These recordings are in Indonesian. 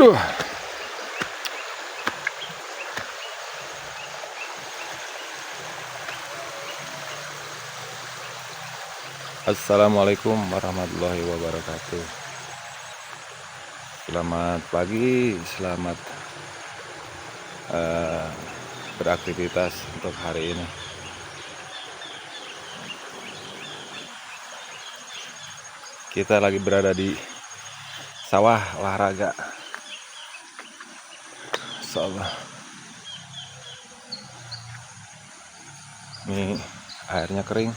Aduh. Assalamualaikum warahmatullahi wabarakatuh. Selamat pagi, selamat beraktivitas untuk hari ini. Kita lagi berada di sawah olahraga. Insyaallah. Ini airnya kering.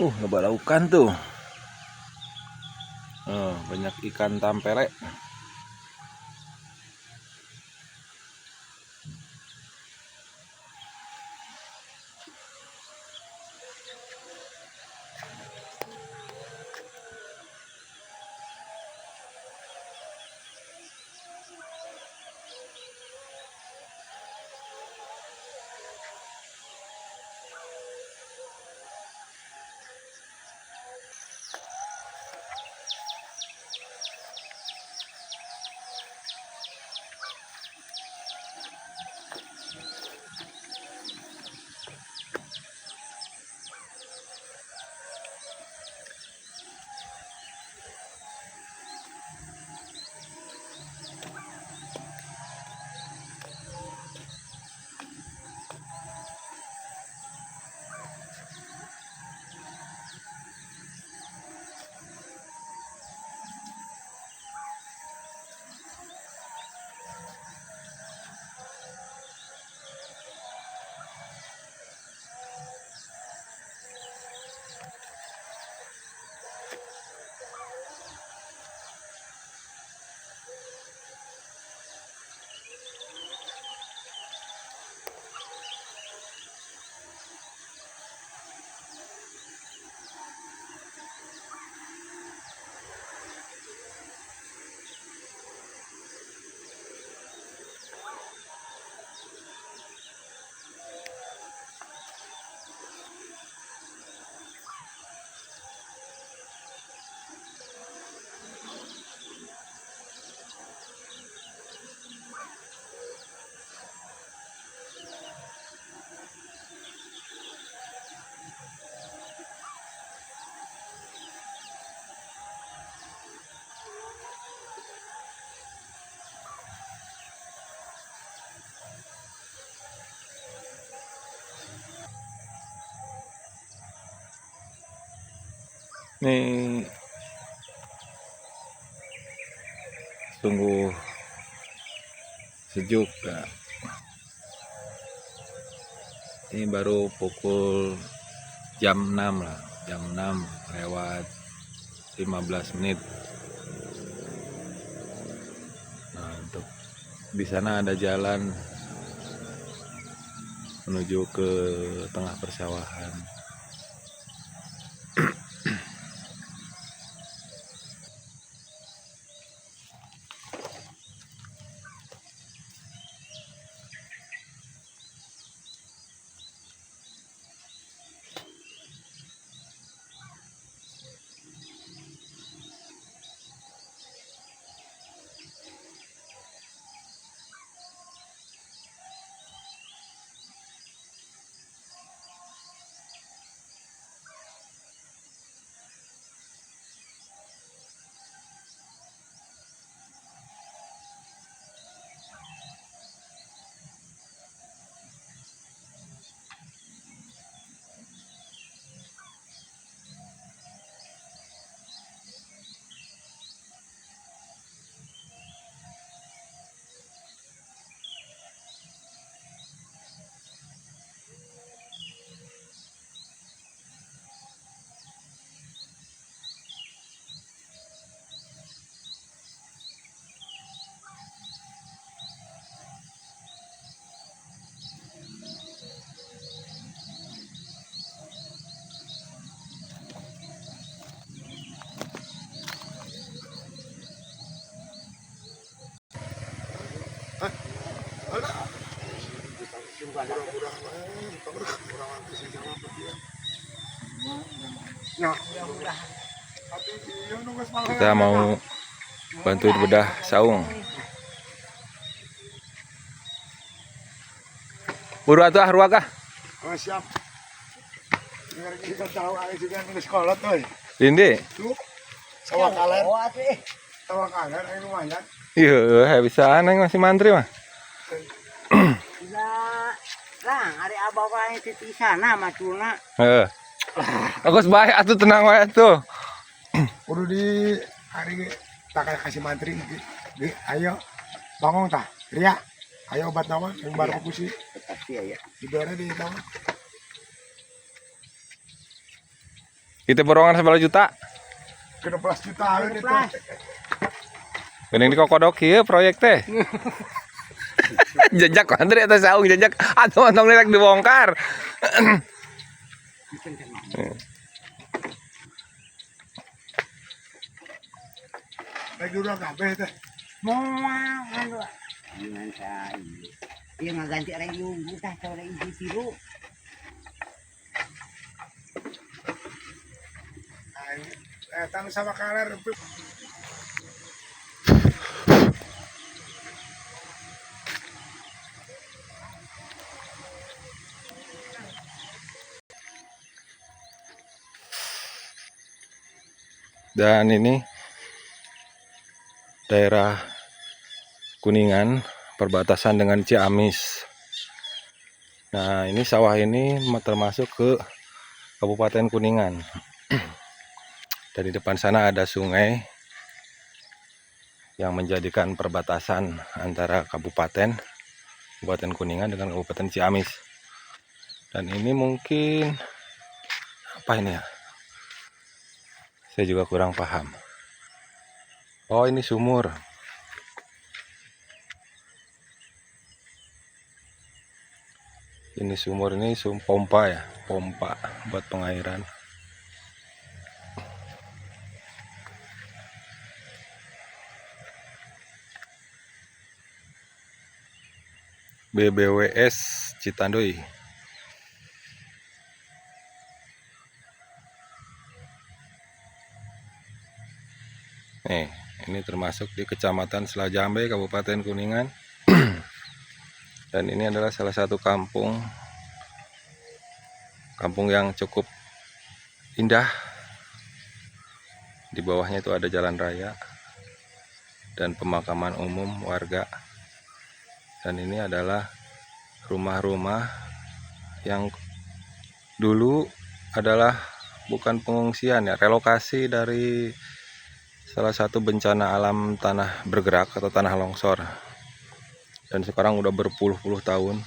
Lebat laukan tuh. Banyak ikan tampere. Ini sungguh sejuk ya. Ini baru pukul jam 6 lah, jam 6 lewat 15 menit. Nah, untuk di sana ada jalan menuju ke tengah persawahan. Kita mau bantuin bedah saung. Buru atuh ruak ah. Oh, siap. Dengar kita tahu ada juga yang sekolah tuh. Lindi. Tuh. Sawah kaler. Sawah kaler ini lumayan. Iya, bisa neng masih mantri mah. Bisa lang, hari abah wae di sana matuna. Heeh. Aku baik atuh tenang wae atuh. Kudu di hari tak kasih mantri. Ayo bangun tah. Ria. Ayo obat naon yang baru kusi. Pasti ya. Dibere di tahu. Kita borongan 11 juta. 12 juta itu. Geuning di kokodok ieu proyek teh. Jajak Andre atas saung jajak atuh ontong rek dibongkar. Baik dulu kabeh teh. Moal anu. Dengan saya. Dia ngaganti orang yung tah tau orang isi tiru. Tang sama kaler. Dan ini daerah Kuningan perbatasan dengan Ciamis. Nah, ini sawah ini termasuk ke Kabupaten Kuningan. Dan di depan sana ada sungai yang menjadikan perbatasan antara Kabupaten Kuningan dengan Kabupaten Ciamis. Dan ini mungkin apa ini ya? Saya juga kurang paham. Oh, ini sumur. Ini sumur, ini pompa ya, pompa buat pengairan. BBWS Citandoy. Nih, ini termasuk di Kecamatan Selajambe, Kabupaten Kuningan. Dan ini adalah salah satu kampung yang cukup indah. Di bawahnya itu ada jalan raya dan pemakaman umum warga. Dan ini adalah rumah-rumah yang dulu adalah bukan pengungsian ya, relokasi dari salah satu bencana alam tanah bergerak atau tanah longsor. Dan sekarang udah berpuluh-puluh tahun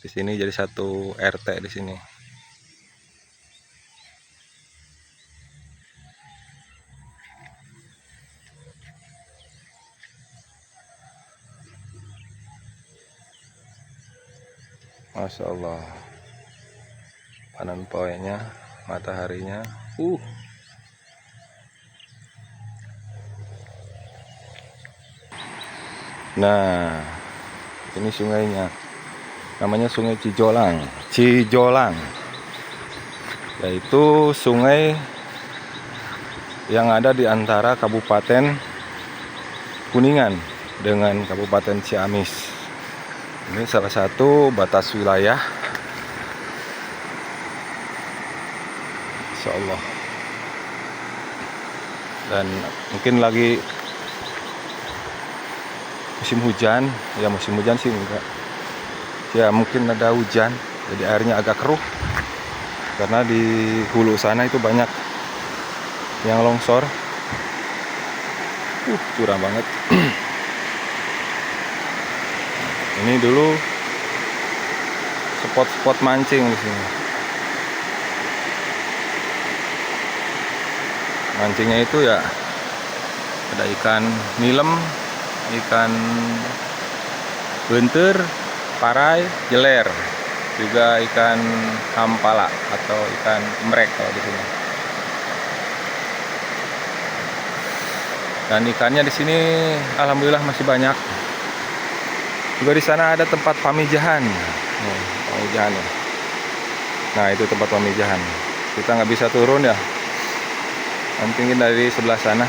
di sini jadi satu RT di sini. Masya Allah, panen poenya, mataharinya. Nah, ini sungainya, namanya Sungai Cijolang. Yaitu sungai yang ada di antara Kabupaten Kuningan dengan Kabupaten Ciamis. Ini salah satu batas wilayah. Insya Allah. Dan mungkin lagi musim hujan, ya musim hujan sih enggak. Ya mungkin ada hujan, jadi airnya agak keruh. Karena di hulu sana itu banyak yang longsor. Curang banget. Ini dulu spot-spot mancing di sini. Mancingnya itu ya ada ikan nilem, ikan bentur, parai, jeler, juga ikan hampala atau ikan emrek kalau di sini. Dan ikannya di sini alhamdulillah masih banyak. Juga di sana ada tempat pamijahan. Pamijahan ya. Nah, itu tempat pamijahan. Kita nggak bisa turun ya. Nanti dari sebelah sana.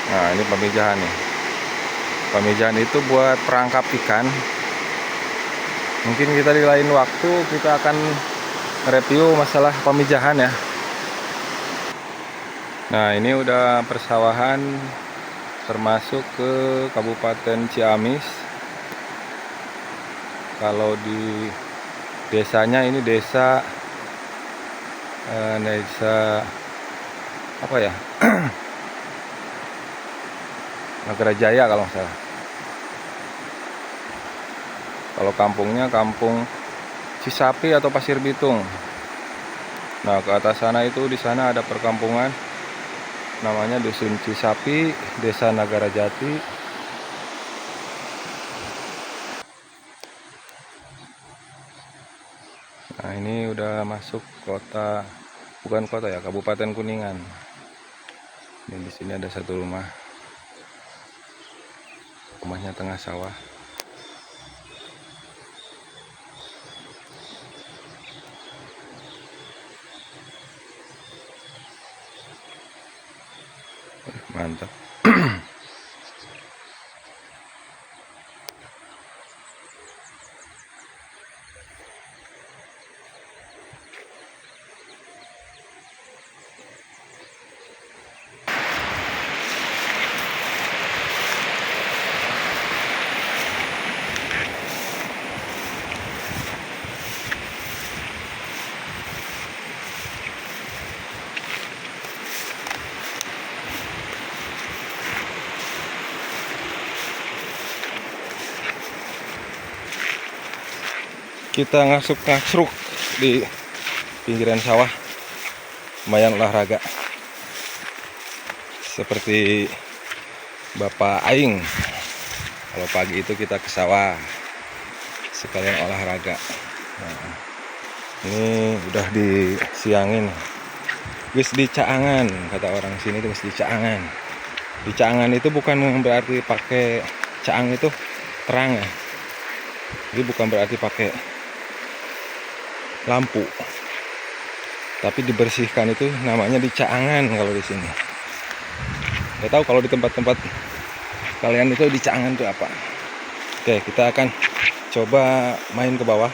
Nah, ini pamijahan nih. Pamijahan itu buat perangkap ikan. Mungkin kita di lain waktu kita akan review masalah pamijahan ya. Nah, ini udah persawahan termasuk ke Kabupaten Ciamis. Kalau di desanya ini desa apa ya? Nagarajaya kalau nggak salah. Kalau kampungnya kampung Cisapi atau Pasir Bitung. Nah, ke atas sana itu di sana ada perkampungan namanya Dusun Cisapi, Desa Nagarajati. Nah, ini udah masuk kota, bukan kota ya, Kabupaten Kuningan. Ini di sini ada satu rumah. Rumahnya tengah sawah. Mantap. Kita ngasuk-ngasruk di pinggiran sawah, lumayan olahraga. Seperti Bapak Aing, kalau pagi itu kita ke sawah sekalian olahraga. Nah, ini udah disiangin, wis dicaangan kata orang sini itu, wis dicaangan. Dicaangan itu bukan berarti pakai caang itu terang ya, jadi bukan berarti pakai lampu, tapi dibersihkan itu namanya dicaangan kalau di sini. Nggak tahu kalau di tempat-tempat kalian itu dicaangan itu apa. Oke, kita akan coba main ke bawah.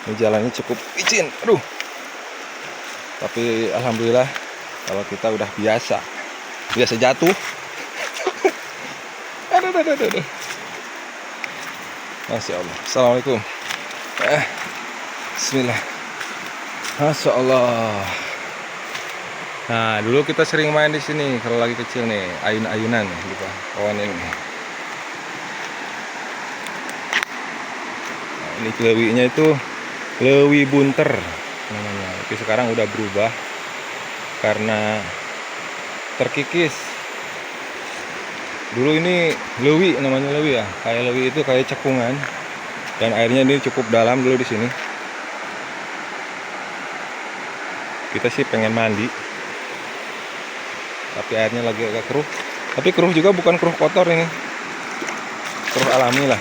Ini jalannya cukup licin, aduh. Tapi alhamdulillah kalau kita udah biasa jatuh. aduh. Masya Allah. Assalamualaikum. Bismillah. Masya Allah. Nah, dulu kita sering main di sini kalau lagi kecil nih, ayun-ayunan gitu, kawan ini. Nah, ini lewinya itu lewi bunter namanya. Tapi sekarang udah berubah karena terkikis. Dulu ini lewi namanya, lewi ya. Kayak lewi itu kayak cekungan dan airnya ini cukup dalam dulu di sini. Kita sih pengen mandi, tapi airnya lagi agak keruh. Tapi keruh juga bukan keruh kotor ini, keruh alami lah.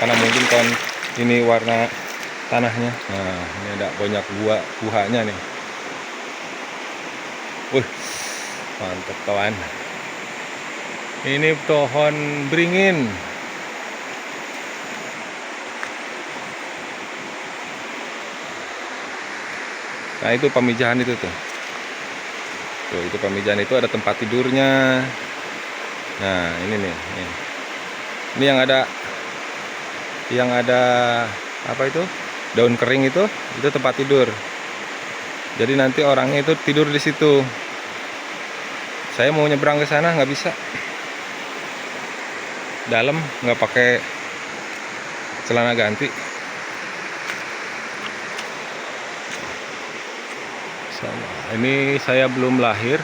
Karena mungkin kan ini warna tanahnya. Nah, ini ada banyak buahnya nih. Wih, mantap kawan. Ini pohon beringin. Nah, itu pamijahan itu tuh. Tuh, itu pamijahan itu ada tempat tidurnya. Nah, ini nih. Ini yang ada apa itu? Daun kering itu tempat tidur. Jadi nanti orangnya itu tidur di situ. Saya mau nyebrang ke sana nggak bisa. Dalam nggak pakai celana ganti. Ini saya belum lahir,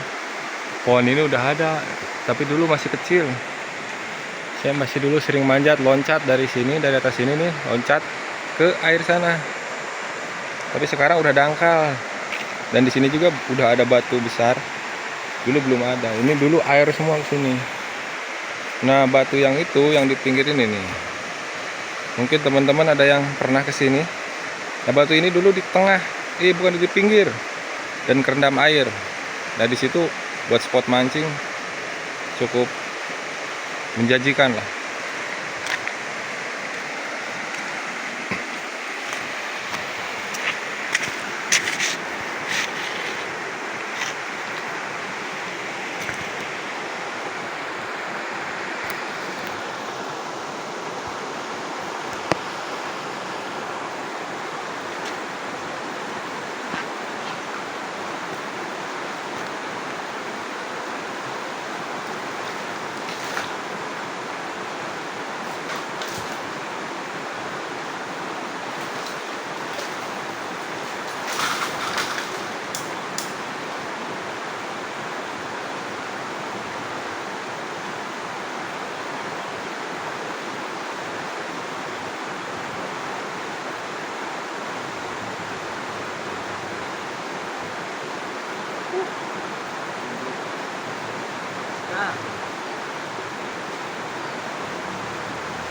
pohon ini udah ada, tapi dulu masih kecil. Saya masih dulu sering manjat, loncat dari sini, dari atas sini nih, loncat ke air sana. Tapi sekarang udah dangkal. Dan di sini juga udah ada batu besar. Dulu belum ada. Ini dulu air semua ke sini. Nah, batu yang itu yang di pinggir ini nih. Mungkin teman-teman ada yang pernah ke sini. Nah, batu ini dulu di tengah, bukan di pinggir, dan kerendam air. Nah, di situ buat spot mancing cukup menjanjikan lah.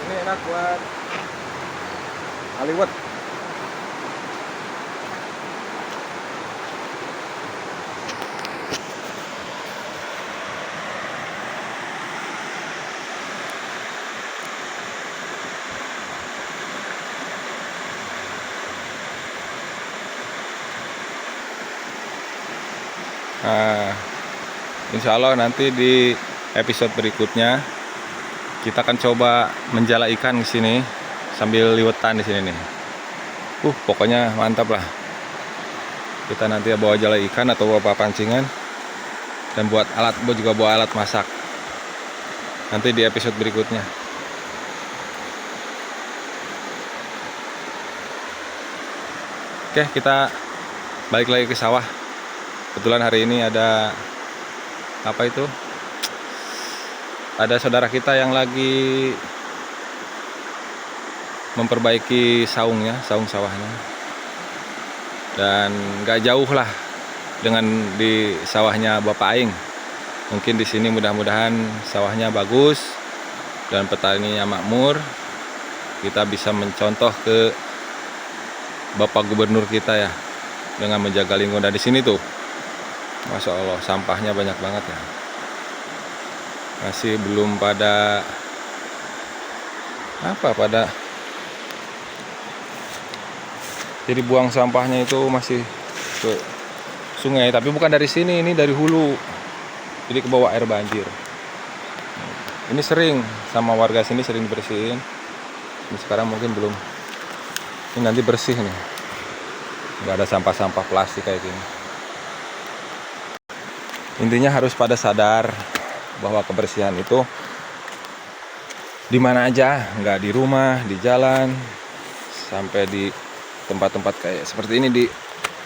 Ini enak buat aliwet. Nah, insya Allah nanti di episode berikutnya kita akan coba menjala ikan di sini sambil liwetan di sini nih. Pokoknya mantap lah. Kita nanti bawa jala ikan atau bawa pancingan dan buat juga bawa alat masak. Nanti di episode berikutnya. Oke, kita balik lagi ke sawah. Kebetulan hari ini ada apa itu? Ada saudara kita yang lagi memperbaiki saung sawahnya. Dan nggak jauh lah dengan di sawahnya Bapak Aing. Mungkin di sini mudah-mudahan sawahnya bagus dan petaninya makmur. Kita bisa mencontoh ke Bapak Gubernur kita ya dengan menjaga lingkungan di sini tuh. Masya Allah, sampahnya banyak banget ya. Masih belum pada jadi buang sampahnya itu masih ke sungai, tapi bukan dari sini, ini dari hulu. Jadi ke bawah air banjir. Ini sering sama warga sini sering dibersihin. Ini sekarang mungkin belum. Ini nanti bersih nih. Nggak ada sampah-sampah plastik kayak gini. Intinya harus pada sadar bahwa kebersihan itu di mana aja, nggak di rumah, di jalan, sampai di tempat-tempat kayak seperti ini di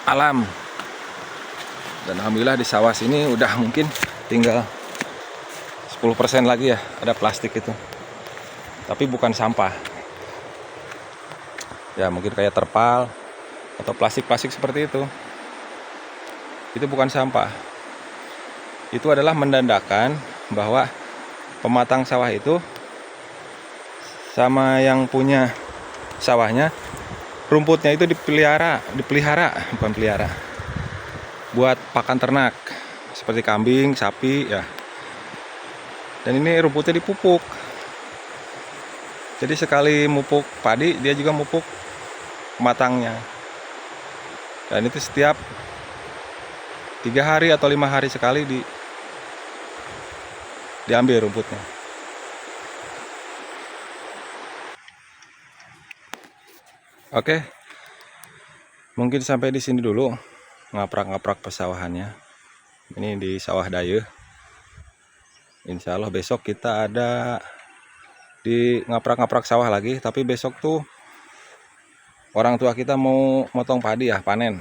alam. Dan alhamdulillah di sawah sini udah mungkin tinggal 10% lagi ya ada plastik itu. Tapi bukan sampah. Ya mungkin kayak terpal atau plastik-plastik seperti itu. Itu bukan sampah. Itu adalah menandakan bahwa pematang sawah itu sama yang punya sawahnya, rumputnya itu dipelihara, bukan pelihara, buat pakan ternak seperti kambing, sapi ya. Dan ini rumputnya dipupuk. Jadi sekali mupuk padi, dia juga mupuk pematangnya. Dan itu setiap 3 hari atau 5 hari sekali diambil rumputnya. Oke, mungkin sampai di sini dulu ngaprak-ngaprak pesawahannya. Ini di sawah Daye. Insya Allah besok kita ada di ngaprak-ngaprak sawah lagi. Tapi besok tuh orang tua kita mau motong padi ya, panen.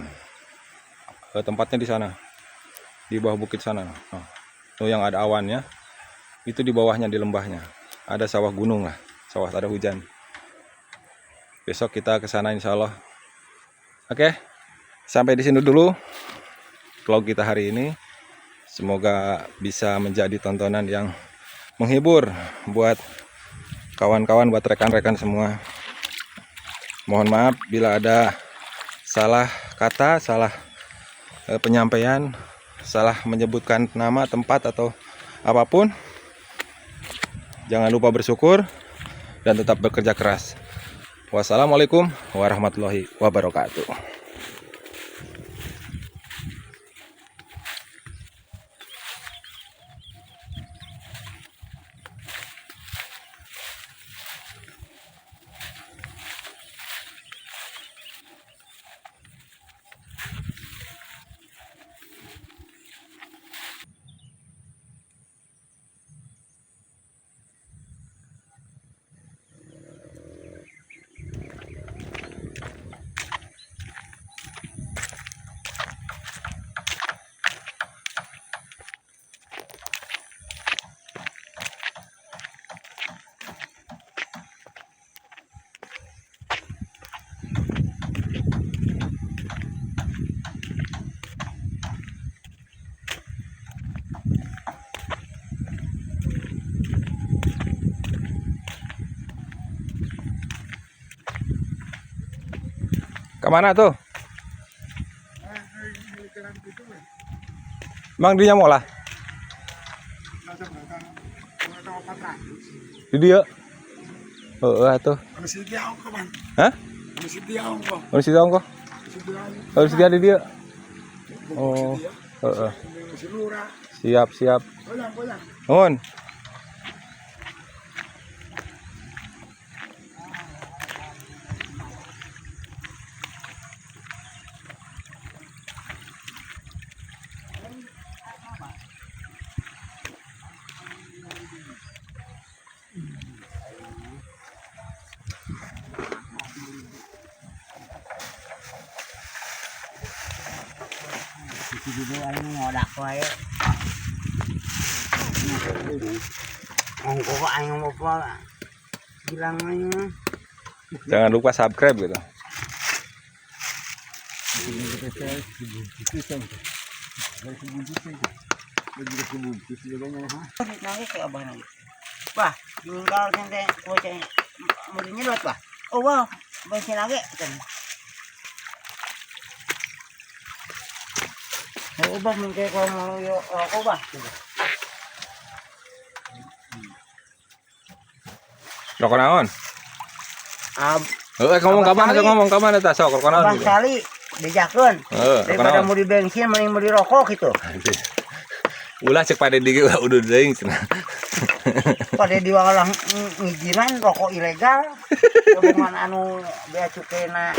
Tempatnya di sana, di bawah bukit sana. Nah, tuh yang ada awannya. Itu di bawahnya, di lembahnya ada sawah gunung lah, sawah ada hujan. Besok kita ke sana insya Allah. Oke, sampai di sini dulu. vlog kita hari ini. Semoga bisa menjadi tontonan yang menghibur buat kawan-kawan, buat rekan-rekan semua. Mohon maaf bila ada salah kata, salah penyampaian, salah menyebutkan nama, tempat, atau apapun. Jangan lupa bersyukur dan tetap bekerja keras. Wassalamualaikum warahmatullahi wabarakatuh. Kemana tuh? Bang dia mau lah? Di dia? Tuh. Hah? Masih dia kok? Masih dia di dia? Oh, siap. Nuhun. Dulu aing ngodak wae. Ongko kok aing mau apa? Bilang aja. Jangan lupa subscribe gitu. Nanti kayak abah nanti. Wah, tinggal santai bocah mudinya buat wah. Oh wow, bensin lagi kan. Ubah mungkin kalau mau yuk ubah. Rokok naon? Ngomong kapan eta sok rokok naon? Abang sekali dijakeun. Daripada mau di bensin mending mau di rokok gitu. Ulah cek pada di udah deing cenah. Pada diwalang ngijinan rokok ilegal. Hubungan anu bea cukena.